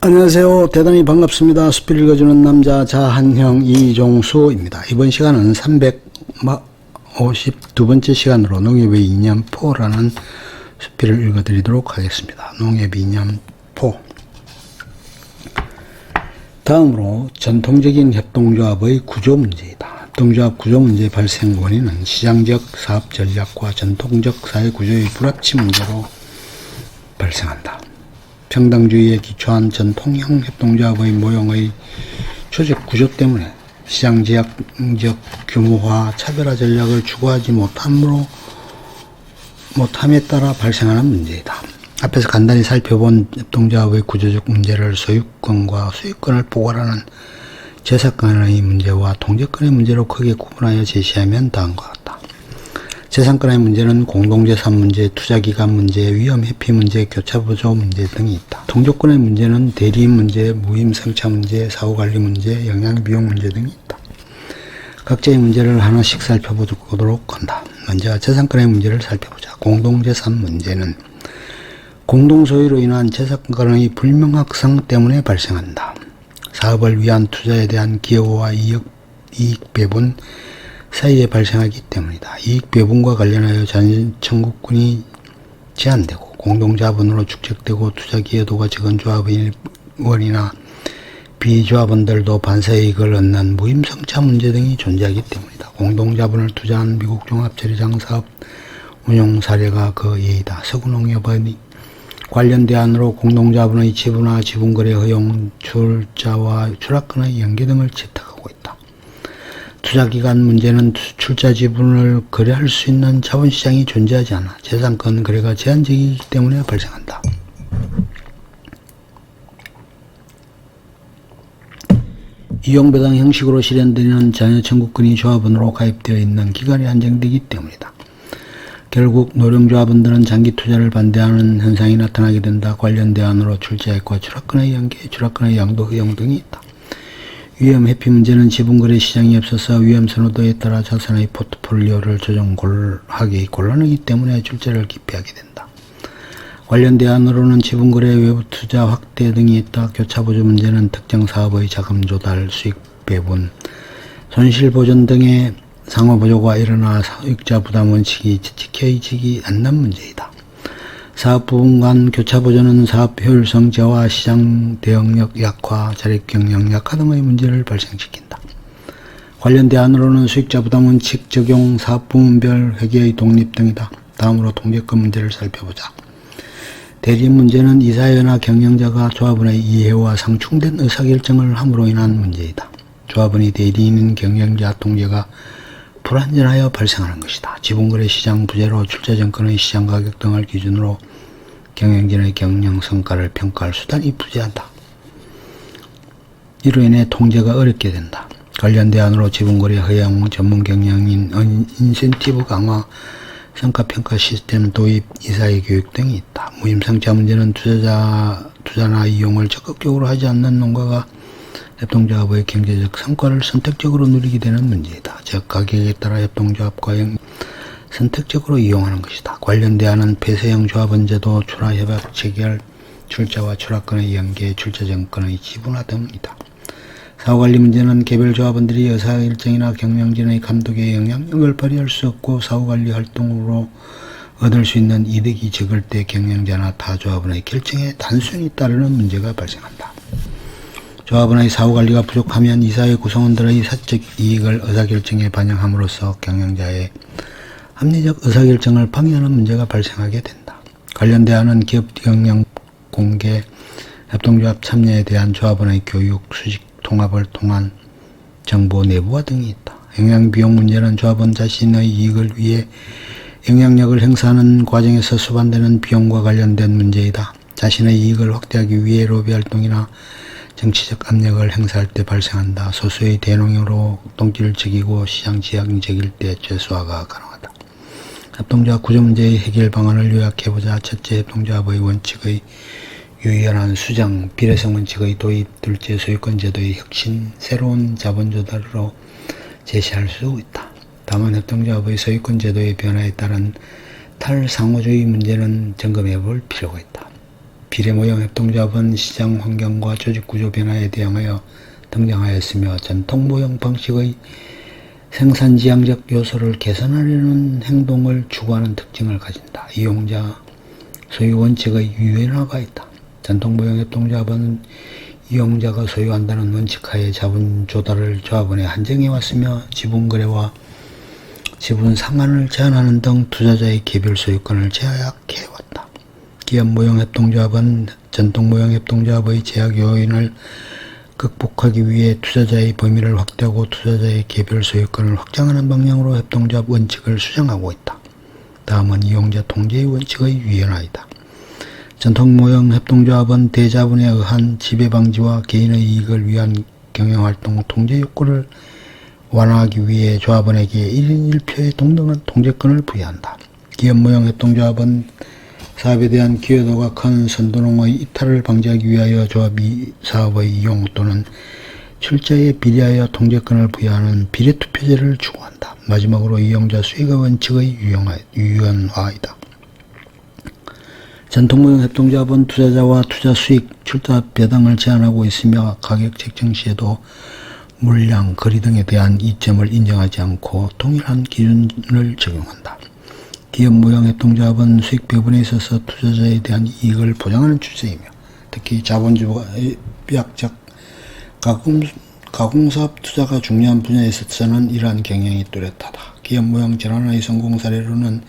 안녕하세요. 대단히 반갑습니다. 숲을 읽어주는 남자 자한형 이종수입니다. 이번 시간은 352번째 시간으로 농협의 이념포라는 숲을 읽어드리도록 하겠습니다. 농협 이념포. 다음으로 전통적인 협동조합의 구조 문제이다. 협동조합 구조 문제의 발생 원인은 시장적 사업 전략과 전통적 사회 구조의 불합치 문제로 발생한다. 평등주의에 기초한 전통형 협동조합의 모형의 조직 구조 때문에 시장제약적 규모화, 차별화 전략을 추구하지 못함에 따라 발생하는 문제이다. 앞에서 간단히 살펴본 협동조합의 구조적 문제를 소유권과 수익권을 포괄하는 재산권의 문제와 통제권의 문제로 크게 구분하여 제시하면 다음과 같다. 재산권의 문제는 공동재산 문제, 투자기간 문제, 위험회피 문제, 교차보조 문제 등이 있다. 통제권의 문제는 대리인 문제, 무임승차 문제, 사후관리 문제, 영양비용 문제 등이 있다. 각자의 문제를 하나씩 살펴보도록 한다. 먼저 재산권의 문제를 살펴보자. 공동재산 문제는 공동소유로 인한 재산권의 불명확성 때문에 발생한다. 사업을 위한 투자에 대한 기여와 이익 배분 사이에 발생하기 때문이다. 이익 배분과 관련하여 자연 청구권이 제한되고 공동자본으로 축적되고 투자 기여도가 적은 조합원이나 비조합원들도 반사이익을 얻는 무임승차 문제 등이 존재하기 때문이다. 공동자본을 투자한 미국 종합처리장 사업 운용 사례가 그 예이다. 서구농협의 관련 대안으로 공동자본의 지분화, 지분거래 허용, 출자와 추락권의 연계 등을 채택하고 있다. 투자기간 문제는 출자 지분을 거래할 수 있는 자본시장이 존재하지 않아 재산권 거래가 제한적이기 때문에 발생한다. 이용배당 형식으로 실현되는 자녀청구권이 조합원으로 가입되어 있는 기간이 한정되기 때문이다. 결국 노령조합원들은 장기 투자를 반대하는 현상이 나타나게 된다. 관련 대안으로 출자액과 추락권의 연계, 추락권의 양도 허용 등이 있다. 위험 회피 문제는 지분거래 시장이 없어서 위험 선호도에 따라 자산의 포트폴리오를 조정하기 곤란하기 때문에 출자를 기피하게 된다. 관련 대안으로는 지분거래 외부 투자 확대 등이 있다. 교차보조 문제는 특정 사업의 자금 조달, 수익 배분, 손실 보전 등의 상호보조가 일어나 사익자 부담 원칙이 지켜지지 않는 문제이다. 사업 부분 간 교차보조는 사업 효율성 저하, 시장 대응력 약화, 자립 경영 약화 등의 문제를 발생시킨다. 관련 대안으로는 수익자 부담 원칙 적용, 사업 부문별 회계의 독립 등이다. 다음으로 통제권 문제를 살펴보자. 대리인 문제는 이사회나 경영자가 조합원의 이해와 상충된 의사결정을 함으로 인한 문제이다. 조합원이 대리인인 경영자 통제가 불완전하여 발생하는 것이다. 지분거래 시장 부재로 출자증권의 시장가격 등을 기준으로 경영진의 경영 성과를 평가할 수단이 부재한다. 이로 인해 통제가 어렵게 된다. 관련 대안으로 지분거래 허용, 전문 경영인 인센티브 강화, 성과평가 시스템 도입, 이사회 교육 등이 있다. 무임승차 문제는 투자나 이용을 적극적으로 하지 않는 농가가 협동조합의 경제적 성과를 선택적으로 누리게 되는 문제이다. 즉 가격에 따라 협동조합과 선택적으로 이용하는 것이다. 관련 대안은 폐쇄형 조합원제도, 출하협약 체결, 출자와 추락권의 연계, 출자증권의 지분화 등이다. 사후관리 문제는 개별 조합원들이 의사결정이나 경영진의 감독에 영향력을 발휘할 수 없고 사후관리 활동으로 얻을 수 있는 이득이 적을 때 경영자나 타 조합원의 결정에 단순히 따르는 문제가 발생한다. 조합원의 사후관리가 부족하면 이사회 구성원들의 사적 이익을 의사결정에 반영함으로써 경영자의 합리적 의사결정을 방해하는 문제가 발생하게 된다. 관련 대안은 기업 경영 공개, 협동조합 참여에 대한 조합원의 교육, 수직 통합을 통한 정보 내부화 등이 있다. 영양비용 문제는 조합원 자신의 이익을 위해 영향력을 행사하는 과정에서 수반되는 비용과 관련된 문제이다. 자신의 이익을 확대하기 위해 로비 활동이나 정치적 압력을 행사할 때 발생한다. 소수의 대농으로 동지를 적이고 시장 지향이 적일 때 최소화가 가능하다. 협동조합 구조 문제의 해결 방안을 요약해보자. 첫째, 협동조합의 원칙의 유연한 수정, 비례성 원칙의 도입. 둘째, 소유권 제도의 혁신, 새로운 자본 조달으로 제시할 수 있다. 다만 협동조합의 소유권 제도의 변화에 따른 탈상호주의 문제는 점검해 볼 필요가 있다. 비례모형 협동조합은 시장 환경과 조직구조 변화에 대응하여 등장하였으며 전통모형 방식의 생산지향적 요소를 개선하려는 행동을 추구하는 특징을 가진다. 이용자 소유 원칙의 유연화가 있다. 전통모형 협동조합은 이용자가 소유한다는 원칙하에 자본 조달을 조합원에 한정해왔으며 지분거래와 지분 상환을 제한하는 등 투자자의 개별 소유권을 제약해왔다. 기업모형 협동조합은 전통모형 협동조합의 제약 요인을 극복하기 위해 투자자의 범위를 확대하고 투자자의 개별 소유권을 확장하는 방향으로 협동조합 원칙을 수정하고 있다. 다음은 이용자 통제의 원칙의 유연화이다. 전통모형 협동조합은 대자본에 의한 지배방지와 개인의 이익을 위한 경영활동 통제 욕구를 완화하기 위해 조합원에게 1인 1표의 동등한 통제권을 부여한다. 기업모형 협동조합은 사업에 대한 기여도가 큰 선도농의 이탈을 방지하기 위하여 조합이 사업의 이용 또는 출자에 비례하여 통제권을 부여하는 비례투표제를 추구한다. 마지막으로 이용자 수익의 원칙의 유연화이다. 전통모형 협동조합은 투자자와 투자 수익, 출자 배당을 제한하고 있으며 가격 책정 시에도 물량, 거리 등에 대한 이점을 인정하지 않고 동일한 기준을 적용한다. 기업모형 협동조합은 수익 배분에 있어서 투자자에 대한 이익을 보장하는 추세이며 특히 자본주의 비약적 가공사업 투자가 중요한 분야에 있어서는 이러한 경향이 뚜렷하다. 기업모형 전환의 성공 사례로는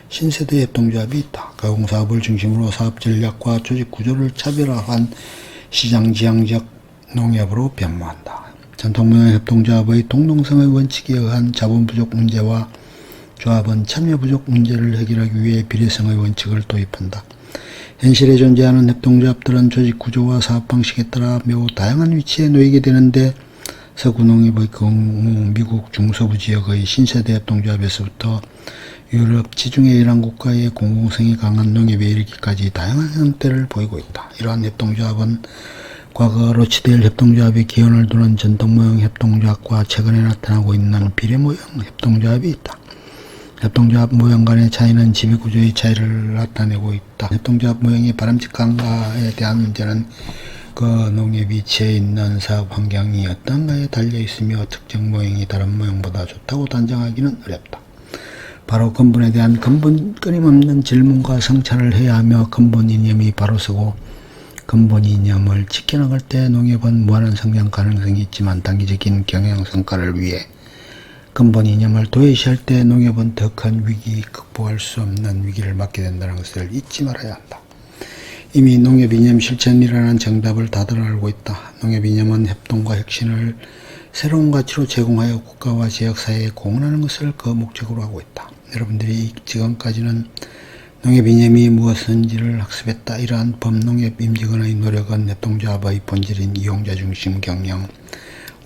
신세대 협동조합이 있다. 가공사업을 중심으로 사업 전략과 조직 구조를 차별화한 시장지향적 농협으로 변모한다. 전통모형 협동조합의 동동성의 원칙에 의한 자본 부족 문제와 조합은 참여 부족 문제를 해결하기 위해 비례성의 원칙을 도입한다. 현실에 존재하는 협동조합들은 조직 구조와 사업 방식에 따라 매우 다양한 위치에 놓이게 되는데 서구 농협의 경우 미국 중서부 지역의 신세대 협동조합에서부터 유럽 지중해 이란 국가의 공공성이 강한 농협에 이르기까지 다양한 형태를 보이고 있다. 이러한 협동조합은 과거 로치데일 협동조합의 기원을 두는 전통모형 협동조합과 최근에 나타나고 있는 비례모형 협동조합이 있다. 협동조합 모형 간의 차이는 지배구조의 차이를 나타내고 있다. 협동조합 모형이 바람직한가에 대한 문제는 그 농협이 처해 있는 사업 환경이 어떤가에 달려있으며 특정 모형이 다른 모형보다 좋다고 단정하기는 어렵다. 바로 근본에 대한 끊임없는 질문과 성찰을 해야 하며 근본 이념이 바로 서고 근본 이념을 지켜나갈 때 농협은 무한한 성장 가능성이 있지만 단기적인 경영 성과를 위해 근본 이념을 도외시할 때 농협은 더 큰 위기, 극복할 수 없는 위기를 맞게 된다는 것을 잊지 말아야 한다. 이미 농협 이념 실천이라는 정답을 다들 알고 있다. 농협 이념은 협동과 혁신을 새로운 가치로 제공하여 국가와 지역사회에 공헌하는 것을 그 목적으로 하고 있다. 여러분들이 지금까지는 농협 이념이 무엇인지를 학습했다. 이러한 범농협 임직원의 노력은 협동조합의 본질인 이용자 중심 경영,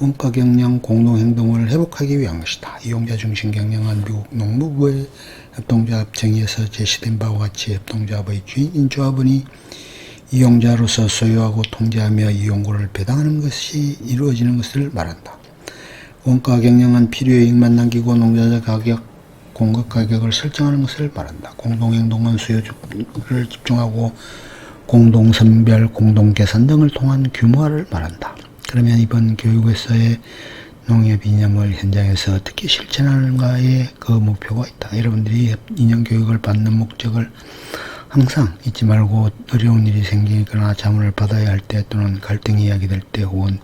원가 경영, 공동행동을 회복하기 위한 것이다. 이용자 중심 경영은 미국 농무부의 협동조합 정의에서 제시된 바와 같이 협동조합의 주인인 조합원이 이용자로서 소유하고 통제하며 이용고를 배당하는 것이 이루어지는 것을 말한다. 원가 경영은 필요이익만 남기고 농자재 가격, 공급 가격을 설정하는 것을 말한다. 공동행동은 수요를 집중하고 공동선별, 공동계산 등을 통한 규모화를 말한다. 그러면 이번 교육에서의 농협 이념을 현장에서 어떻게 실천하는가에 그 목표가 있다. 여러분들이 이념 교육을 받는 목적을 항상 잊지 말고 어려운 일이 생기거나 자문을 받아야 할 때 또는 갈등이 이야기될 때 혹은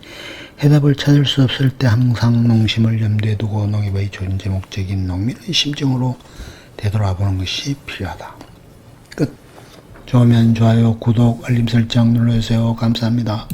해답을 찾을 수 없을 때 항상 농심을 염두에 두고 농협의 존재 목적인 농민의 심정으로 되돌아보는 것이 필요하다. 끝. 좋으면 좋아요, 구독, 알림 설정 눌러주세요. 감사합니다.